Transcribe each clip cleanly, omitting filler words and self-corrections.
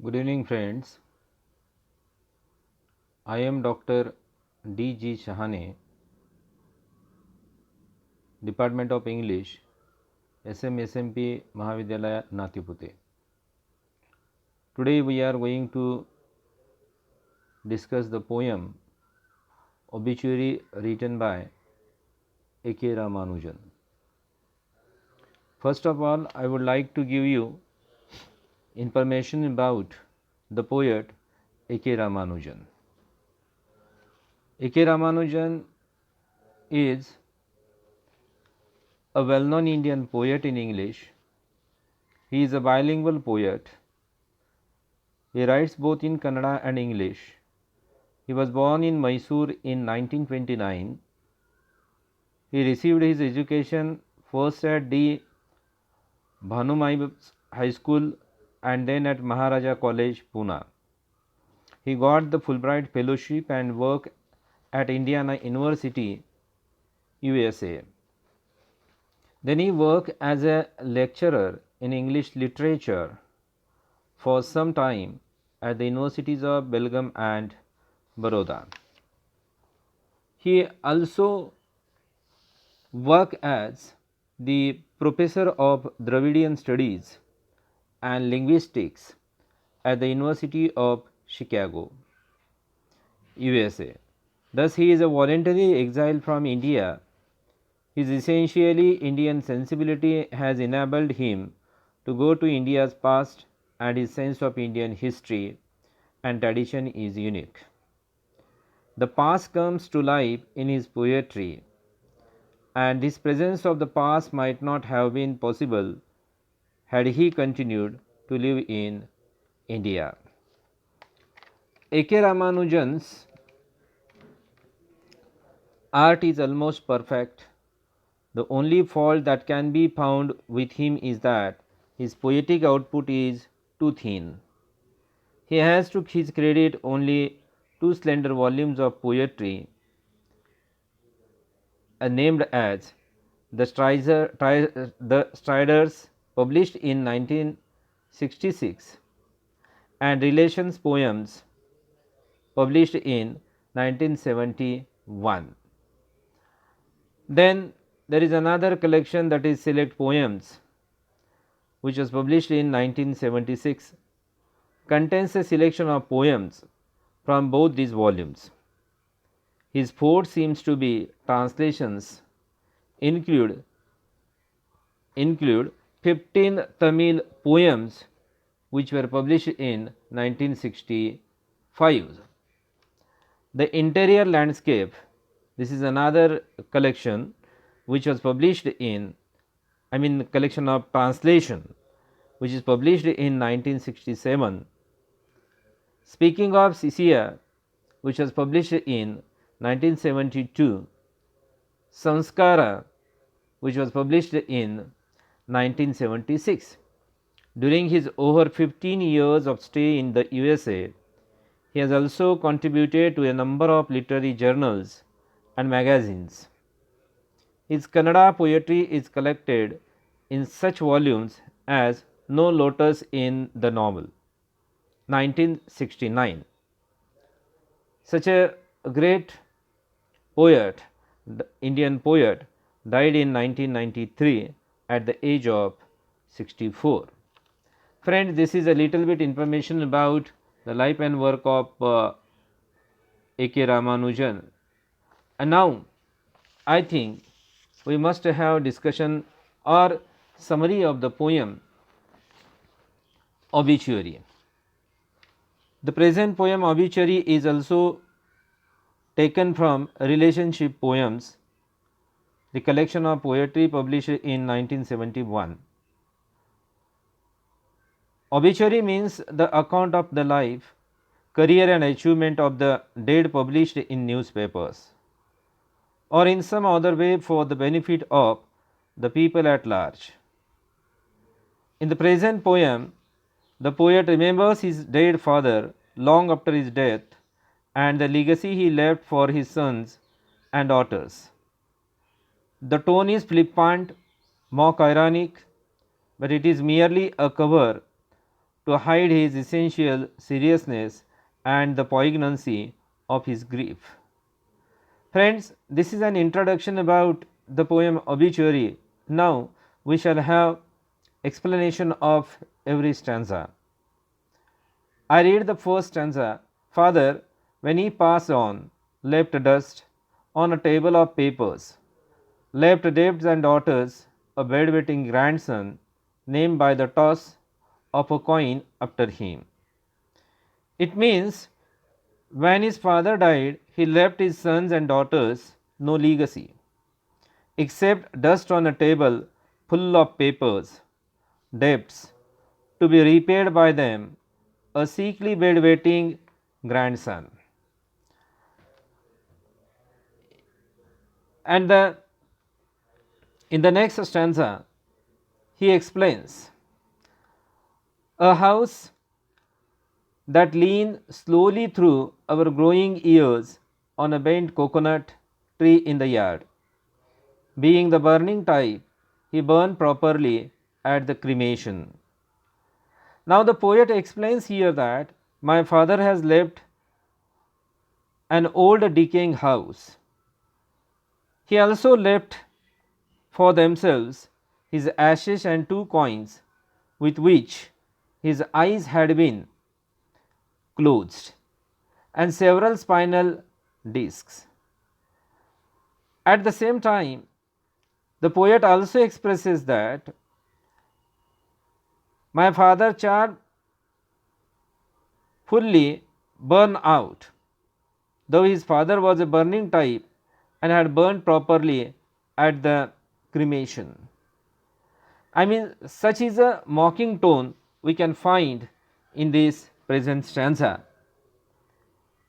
Good evening, friends. I am Dr. D.G. Shahane, Department of English, SMSMP Mahavidyalaya, Natipute. Today we are going to discuss the poem Obituary written by A.K.Ramanujan. First of all, I would like to give you information about the poet A.K.Ramanujan. A.K.Ramanujan is a well-known Indian poet in English. He is a bilingual poet. He writes both in Kannada and English. He was born in Mysore in 1929. He received his education first at the Bhanumai High School and then at Maharaja College, Pune. He got the Fulbright Fellowship and worked at Indiana University, USA. Then he worked as a lecturer in English literature for some time at the universities of Belgaum and Baroda. He also worked as the professor of Dravidian Studies and Linguistics at the University of Chicago, USA. Thus, he is a voluntary exile from India. His essentially Indian sensibility has enabled him to go to India's past, and his sense of Indian history and tradition is unique. The past comes to life in his poetry, and this presence of the past might not have been possible had he continued to live in India. A.K. Ramanujan's art is almost perfect. The only fault that can be found with him is that his poetic output is too thin. He has to his credit only two slender volumes of poetry named as the Striders, published in 1966, and Relations Poems, published in 1971. Then there is another collection, that is Select Poems, which was published in 1976, contains a selection of poems from both these volumes. His forte seems to be translations, include 15 Tamil poems which were published in 1965. The Interior Landscape, this is another collection which was published in, collection of translation, which is published in 1967. Speaking of Sisia, which was published in 1972. Sanskara, which was published in 1976. During his over 15 years of stay in the USA, he has also contributed to a number of literary journals and magazines. His Kannada poetry is collected in such volumes as No Lotus in the Novel, 1969. Such a great poet, the Indian poet, died in 1993 at the age of 64. Friends, this is a little bit information about the life and work of A.K. Ramanujan. And now I think we must have discussion or summary of the poem Obituary. The present poem Obituary is also taken from Relationship Poems, the collection of poetry published in 1971. Obituary means the account of the life, career and achievement of the dead published in newspapers or in some other way for the benefit of the people at large. In the present poem, the poet remembers his dead father long after his death and the legacy he left for his sons and daughters. The tone is flippant, mock ironic, but it is merely a cover to hide his essential seriousness and the poignancy of his grief. Friends, this is an introduction about the poem Obituary. Now we shall have explanation of every stanza. I read the first stanza. Father, when he passed on, left dust on a table of papers, left debts and daughters, a bedwetting grandson, named by the toss of a coin after him. It means when his father died, he left his sons and daughters no legacy, except dust on a table full of papers, debts to be repaid by them, a sickly bedwetting grandson. And in the next stanza, he explains a house that lean slowly through our growing years on a bent coconut tree in the yard. Being the burning type, he burned properly at the cremation. Now the poet explains here that my father has left an old decaying house. He also left for themselves his ashes and 2 coins with which his eyes had been closed, and several spinal discs. At the same time, the poet also expresses that my father charred fully burned out, though his father was a burning type and had burned properly at the cremation. I mean, such is a mocking tone we can find in this present stanza.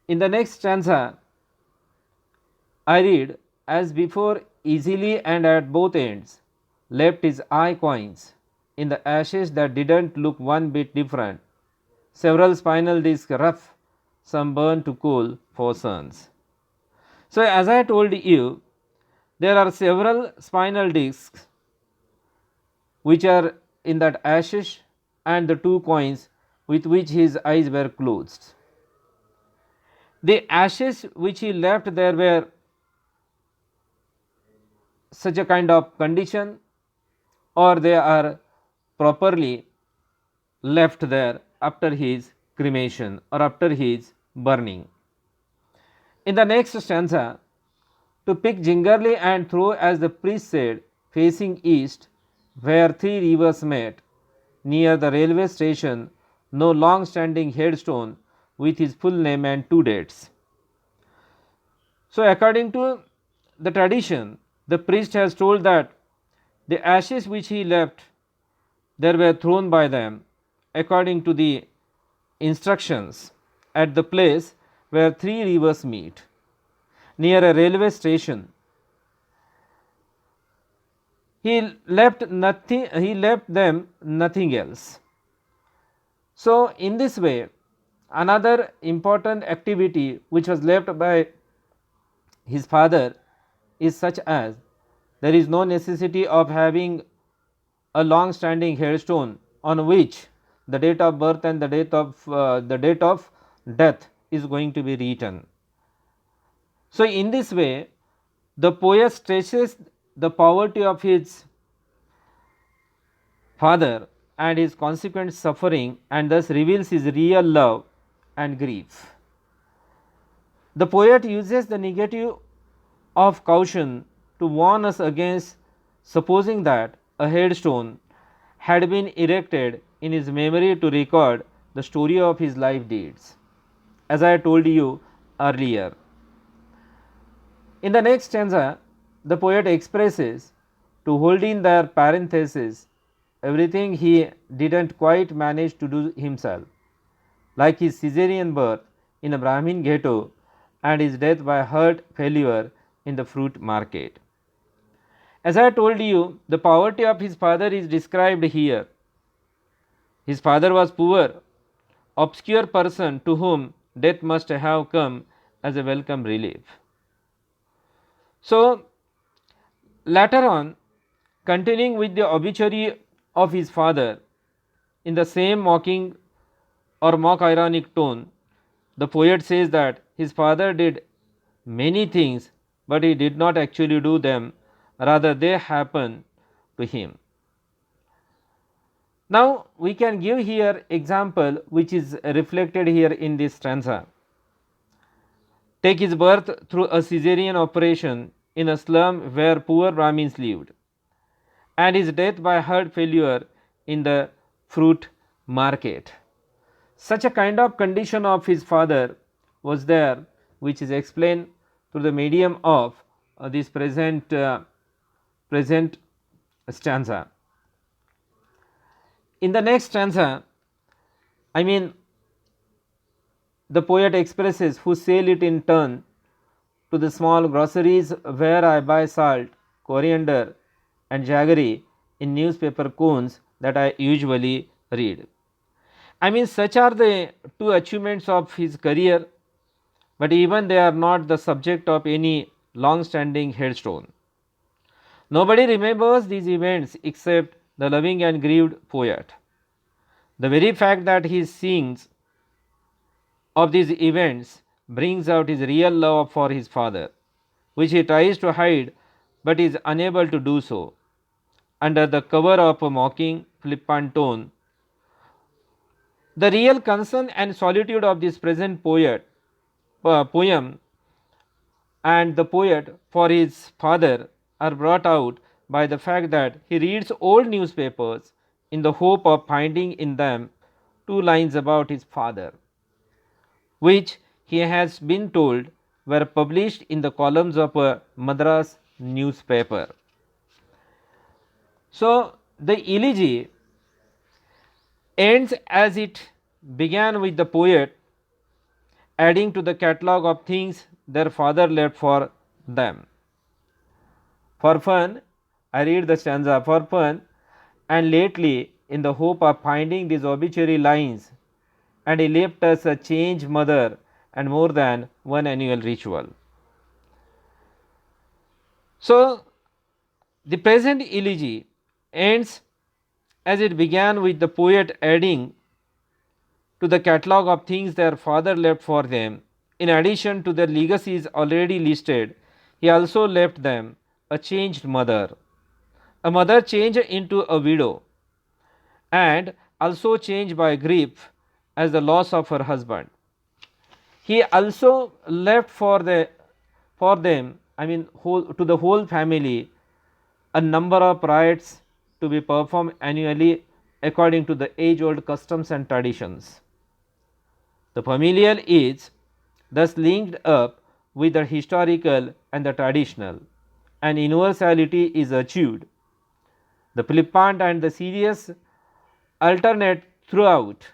In the next stanza, I read, as before, easily and at both ends, left his eye coins in the ashes that didn't look one bit different. Several spinal discs rough, some burned to coal for sons. So, as I told you, there are several spinal discs which are in that ashes and the 2 coins with which his eyes were closed. The ashes which he left there were such a kind of condition, or they are properly left there after his cremation or after his burning. In the next stanza, to pick gingerly and throw, as the priest said, facing east, where 3 rivers met, near the railway station, no long standing headstone with his full name and 2 dates. So, according to the tradition, the priest has told that the ashes which he left there were thrown by them according to the instructions at the place where 3 rivers meet, near a railway station. He left them nothing else. So, in this way, another important activity which was left by his father is such as there is no necessity of having a long standing headstone on which the date of birth and the date of death is going to be written. So, in this way, the poet stresses the poverty of his father and his consequent suffering, and thus reveals his real love and grief. The poet uses the negative of caution to warn us against supposing that a headstone had been erected in his memory to record the story of his life deeds, as I told you earlier. In the next stanza, the poet expresses, to hold in their parenthesis everything he didn't quite manage to do himself, like his Caesarean birth in a Brahmin ghetto and his death by heart failure in the fruit market. As I told you, the poverty of his father is described here. His father was poor, obscure person to whom death must have come as a welcome relief. So, later on, continuing with the obituary of his father in the same mocking or mock ironic tone, the poet says that his father did many things, but he did not actually do them, rather, they happened to him. Now, we can give here example which is reflected here in this stanza. Take his birth through a caesarean operation in a slum where poor Brahmins lived, and his death by heart failure in the fruit market. Such a kind of condition of his father was there, which is explained through the medium of this present stanza. In the next stanza, I mean, the poet expresses who sell it in turn to the small groceries where I buy salt, coriander and jaggery in newspaper cones that I usually read. I mean, such are the two achievements of his career, but even they are not the subject of any long standing headstone. Nobody remembers these events except the loving and grieved poet. The very fact that he sings of these events brings out his real love for his father, which he tries to hide but is unable to do so. Under the cover of a mocking, flippant tone, the real concern and solitude of this present poem and the poet for his father are brought out by the fact that he reads old newspapers in the hope of finding in them two lines about his father, which he has been told were published in the columns of a Madras newspaper. So, the elegy ends as it began, with the poet adding to the catalogue of things their father left for them. For fun, I read the stanza for fun, and lately in the hope of finding these obituary lines, and he left us a changed mother and more than one annual ritual. So, the present elegy ends as it began, with the poet adding to the catalogue of things their father left for them. In addition to their legacies already listed, he also left them a changed mother, a mother changed into a widow, and also changed by grief as the loss of her husband. He also left for them, I mean, to the whole family, a number of rites to be performed annually according to the age old customs and traditions. The familial is thus linked up with the historical and the traditional, and universality is achieved. The flippant and the serious alternate throughout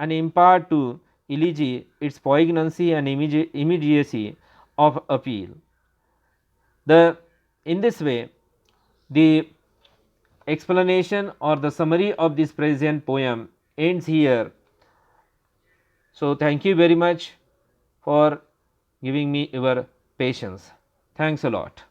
and impart to elegy its poignancy and immediacy of appeal. In this way, the explanation or the summary of this present poem ends here. So, thank you very much for giving me your patience. Thanks a lot.